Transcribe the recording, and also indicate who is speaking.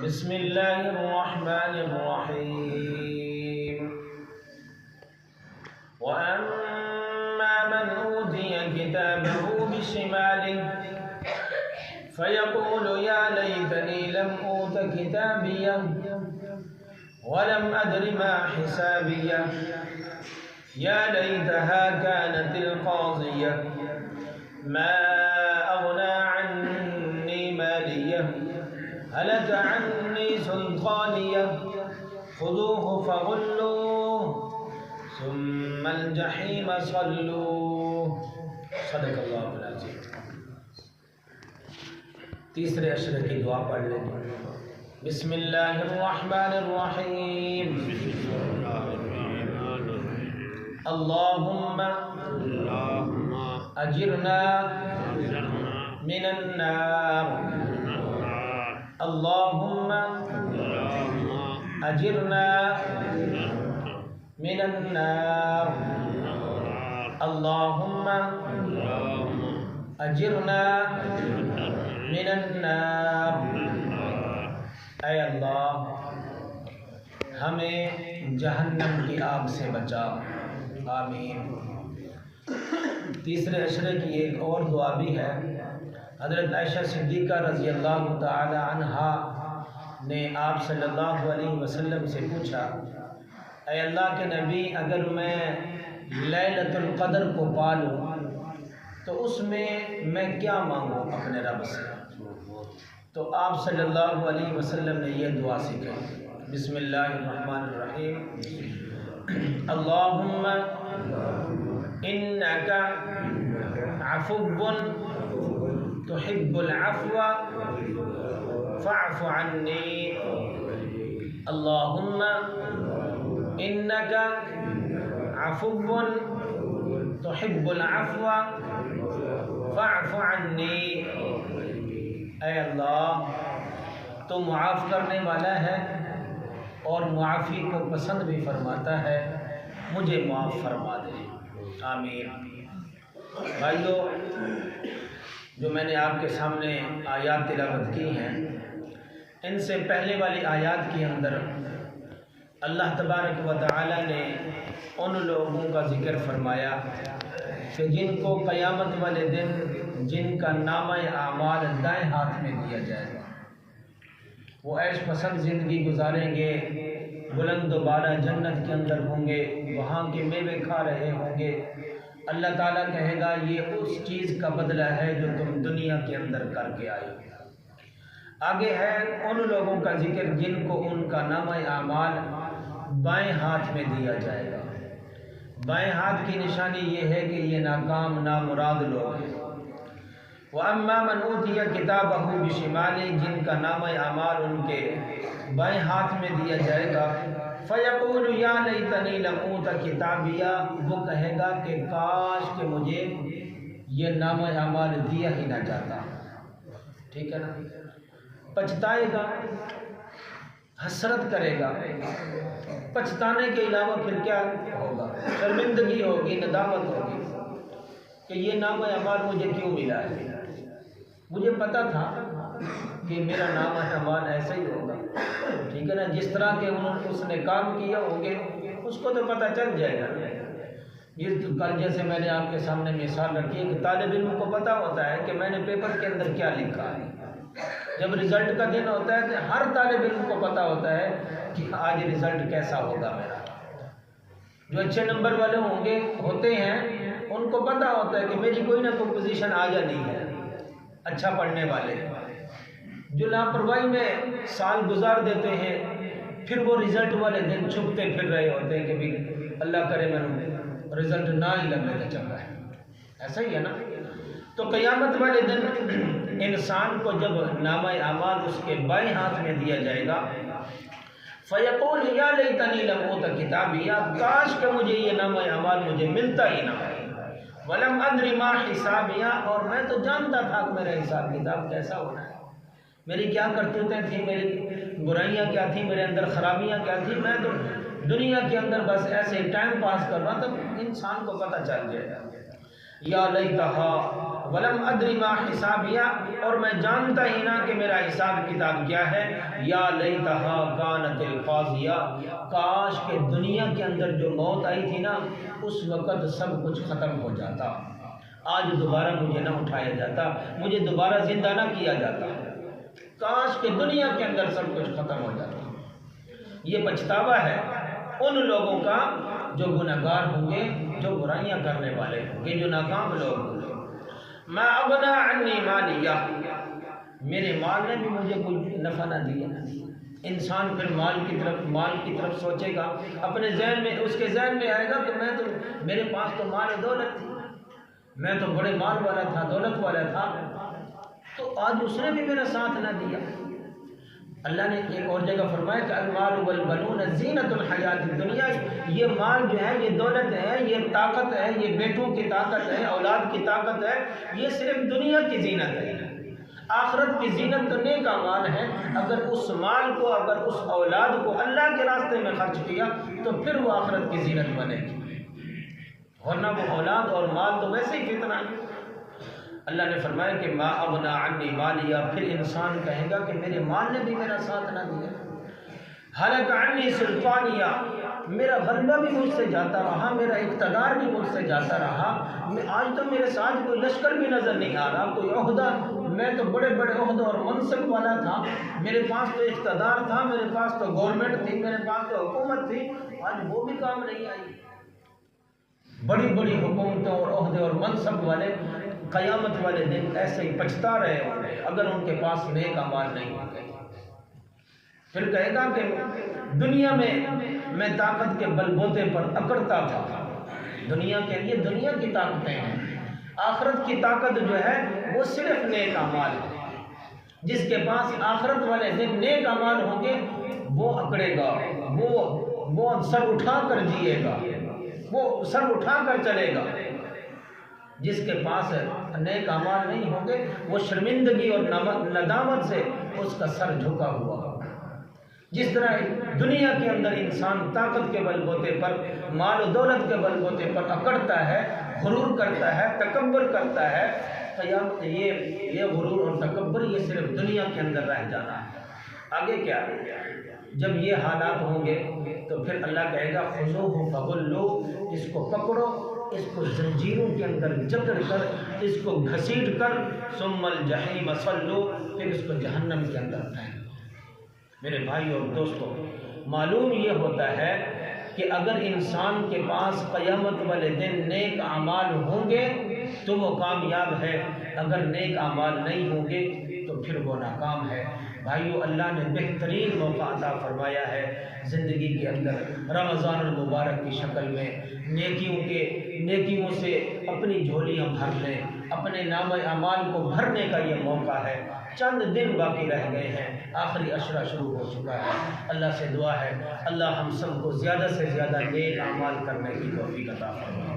Speaker 1: بسم اللہ الرحمن الرحیم وَأَمَّا مَنْ أُوتِيَ كِتَابَهُ بِشِمَالِهِ فَيَقُولُ يَا لَيْتَنِي لَمْ أُوتَ كِتَابِيَهْ وَلَمْ أَدْرِ مَا حِسَابِيَهْ يَا لَيْتَهَا كَانَتِ الْقَاضِيَةَ مَا أَغْنَى عَنِّي مَالِيَهْ هَلَكَ عَنِّي سُلْطَانِيَهْ خُذُوهُ فَغُلُّوهُ ثُمَّ الْجَحِيمَ صَلُّوهُ صدق اللہ العظیم۔ تیسرے اشرے کی دعا پڑھ لیں۔ بسم اللہ الرحمن الرحیم اللہم اجرنا من النار اللہم اجرنا من النار اللہم اجرنا من النار۔ اے اللہ ہمیں جہنم کی آگ سے بچا، آمین۔ تیسرے عشرے کی ایک اور دعا بھی ہے۔ حضرت عائشہ صدیقہ رضی اللہ تعالی عنہا نے آپ صلی اللہ علیہ وسلم سے پوچھا، اے اللہ کے نبی، اگر میں لیلۃ القدر کو پالوں تو اس میں کیا مانگوں اپنے رب سے؟ تو آپ صلی اللہ علیہ وسلم نے یہ دعا سکھائی۔ بسم اللہ الرحمن الرحیم اللہم انک عفو تحب العفو فاعف عنی اللہم انک عفو تحب العفو فاعف عنی۔ اے اللہ تو معاف کرنے والا ہے اور معافی کو پسند بھی فرماتا ہے، مجھے معاف فرما دے، آمین۔ بھائیو، جو میں نے آپ کے سامنے آیات تلاوت کی ہیں، ان سے پہلے والی آیات کے اندر اللہ تبارک و تعالی نے ان لوگوں کا ذکر فرمایا کہ جن کو قیامت والے دن جن کا نامہ اعمال دائیں ہاتھ میں دیا جائے گا، وہ عیش پسند زندگی گزاریں گے، بلند و بالا جنت کے اندر ہوں گے، وہاں کے میوے کھا رہے ہوں گے۔ اللہ تعالیٰ کہے گا یہ اس چیز کا بدلہ ہے جو تم دنیا کے اندر کر کے آئے ہو۔ آگے ہے ان لوگوں کا ذکر جن کو ان کا نامہ اعمال بائیں ہاتھ میں دیا جائے گا۔ بائیں ہاتھ کی نشانی یہ ہے کہ یہ ناکام نامراد لوگ ہیں۔ وَأَمَّا مَنْ أُوتِيَ كِتَابَهُ بِشِمَالِهِ جن کا نامہ اعمال ان کے بائیں ہاتھ میں دیا جائے گا فَيَقُولُ يَا لَيْتَنِي لَمْ أُوتَ كِتَابِيَهْ، وہ کہے گا کہ کاش کہ مجھے یہ نامہ اعمال دیا ہی نہ جاتا۔ ٹھیک ہے نا؟ پچھتائے گا، حسرت کرے گا۔ پچھتانے کے علاوہ پھر کیا ہوگا؟ شرمندگی ہوگی، ندامت ہوگی کہ یہ نامہ اعمال مجھے کیوں ملا ہے، مجھے پتا تھا کہ میرا نامہ اعمال ایسا ہی ہوگا۔ ٹھیک ہے نا؟ جس طرح کے اس نے کام کیا ہوں گے اس کو تو پتہ چل جائے گا۔ کل جیسے میں نے آپ کے سامنے مثال رکھی ہے کہ طالب علم کو پتہ ہوتا ہے کہ میں نے پیپر کے اندر کیا لکھا ہے۔ جب رزلٹ کا دن ہوتا ہے تو ہر طالب علم کو پتہ ہوتا ہے کہ آج رزلٹ کیسا ہوگا میرا۔ جو اچھے نمبر والے ہوتے ہیں ان کو پتہ ہوتا ہے کہ میری کوئی نہ کوئی پوزیشن آ جانی ہے، اچھا پڑھنے والے۔ جو لاپرواہی میں سال گزار دیتے ہیں پھر وہ رزلٹ والے دن چھپتے پھر رہے ہوتے ہیں کہ بھی اللہ کرے میں رزلٹ نہ ہی لگنے کا چل رہا ہے۔ ایسا ہی ہے نا؟ تو قیامت والے دن انسان کو جب نامہ اعمال اس کے بائیں ہاتھ میں دیا جائے گا فَيَقُولُ يَا لَيْتَنِي لَمْ أُوتَ كِتَابِيَهْ، کاش کہ مجھے یہ نامہ اعمال مجھے ملتا ہی نہ، وَلَمْ أَدْرِ مَا حِسَابِيَهْ، اور میں تو جانتا تھا کہ میرا حساب کتاب کیسا ہونا ہے، میری کیا کرتوتیں تھیں، میری برائیاں کیا تھیں، میرے اندر خرابیاں کیا تھیں، میں تو دنیا کے اندر بس ایسے ٹائم پاس کر رہا، تب انسان کو پتہ چل جائے گا۔ یا لیتہا، ولم ادری ما حسابیہ، اور میں جانتا ہی نہ کہ میرا حساب کتاب کیا ہے۔ یا لیتہا کانت القاضیہ، کاش کہ دنیا کے اندر جو موت آئی تھی نا اس وقت سب کچھ ختم ہو جاتا، آج دوبارہ مجھے نہ اٹھایا جاتا، مجھے دوبارہ زندہ نہ کیا جاتا، کاش کہ دنیا کے اندر سب کچھ ختم ہو جاتا۔ یہ پچھتاوا ہے ان لوگوں کا جو گنہگار ہوں گے، جو برائیاں کرنے والے ہوں گے، جو ناکام لوگ ہوں گے۔ ما اغنی عنی مالیہ، میرے مال نے بھی مجھے کوئی نفع نہ دیا۔ انسان پھر مال کی طرف سوچے گا، اپنے ذہن میں، اس کے ذہن میں آئے گا کہ میرے پاس تو مال و دولت تھی، میں تو بڑے مال والا تھا، دولت والا تھا، تو آج اس نے بھی میرا ساتھ نہ دیا۔ اللہ نے ایک اور جگہ فرمایا کہ المال والبنون زینت الحیات الدنیا، یہ مال جو ہے، یہ دولت ہے، یہ طاقت ہے، یہ بیٹوں کی طاقت ہے، اولاد کی طاقت ہے، یہ صرف دنیا کی زینت ہے۔ آخرت کی زینت تو نیک اعمال ہے۔ اگر اس مال کو، اگر اس اولاد کو اللہ کے راستے میں خرچ کیا تو پھر وہ آخرت کی زینت بنے گی، ورنہ وہ اولاد اور مال تو ویسے ہی فتنہ ہے۔ اللہ نے فرمایا کہ ما اغنی عنی مالیہ، پھر انسان کہے گا کہ میرے مال نے بھی میرا ساتھ نہ دیا۔ ہلک عنی سلطانیہ، میرا غلبہ بھی مجھ سے جاتا رہا، میرا اقتدار بھی مجھ سے جاتا رہا، آج تو میرے ساتھ کوئی لشکر بھی نظر نہیں آ رہا، کوئی عہدہ، میں تو بڑے بڑے عہدوں اور منصب والا تھا، میرے پاس تو اقتدار تھا، میرے پاس تو گورنمنٹ تھی، میرے پاس تو حکومت تھی، آج وہ بھی کام نہیں آئی۔ بڑی بڑی حکومتوں اور عہدے اور منصب والے قیامت والے دن ایسے ہی پچھتا رہے ہوں گے اگر ان کے پاس نیک اعمال نہیں ہوں گے۔ پھر کہے گا کہ دنیا میں طاقت کے بل بوتے پر اکڑتا تھا، دنیا کے لیے دنیا کی طاقتیں ہیں، آخرت کی طاقت جو ہے وہ صرف نیک اعمال ہے۔ جس کے پاس آخرت والے دن نیک اعمال ہوں گے وہ اکڑے گا، وہ سر اٹھا کر جیے گا، وہ سر اٹھا کر چلے گا۔ جس کے پاس نیک اعمال نہیں ہوں گے وہ شرمندگی اور ندامت سے اس کا سر جھکا ہوا ہوگا۔ جس طرح دنیا کے اندر انسان طاقت کے بل بوتے پر، مال و دولت کے بل بوتے پر اکڑتا ہے، غرور کرتا ہے، تکبر کرتا ہے، قیامت یہ غرور اور تکبر یہ صرف دنیا کے اندر رہ جانا ہے۔ آگے کیا؟ جب یہ حالات ہوں گے تو پھر اللہ کہے گا خذوہ فغلوہ، اس کو پکڑو، اس کو زنجیروں کے اندر جکڑ کر، اس کو گھسیٹ کر، ثم الجحیم صلو، پھر اس کو جہنم کے اندر پھینک۔ میرے بھائی اور دوستو، معلوم یہ ہوتا ہے کہ اگر انسان کے پاس قیامت والے دن نیک اعمال ہوں گے تو وہ کامیاب ہے، اگر نیک اعمال نہیں ہوں گے تو پھر وہ ناکام ہے۔ بھائیو، اللہ نے بہترین موقع عطا فرمایا ہے زندگی کے اندر، رمضان المبارک کی شکل میں نیکیوں سے اپنی جھولیاں بھر لیں، اپنے نام اعمال کو بھرنے کا یہ موقع ہے۔ چند دن باقی رہ گئے ہیں، آخری عشرہ شروع ہو چکا ہے۔ اللہ سے دعا ہے اللہ ہم سب کو زیادہ سے زیادہ نیک اعمال کرنے کی توفیق عطا فرمائے۔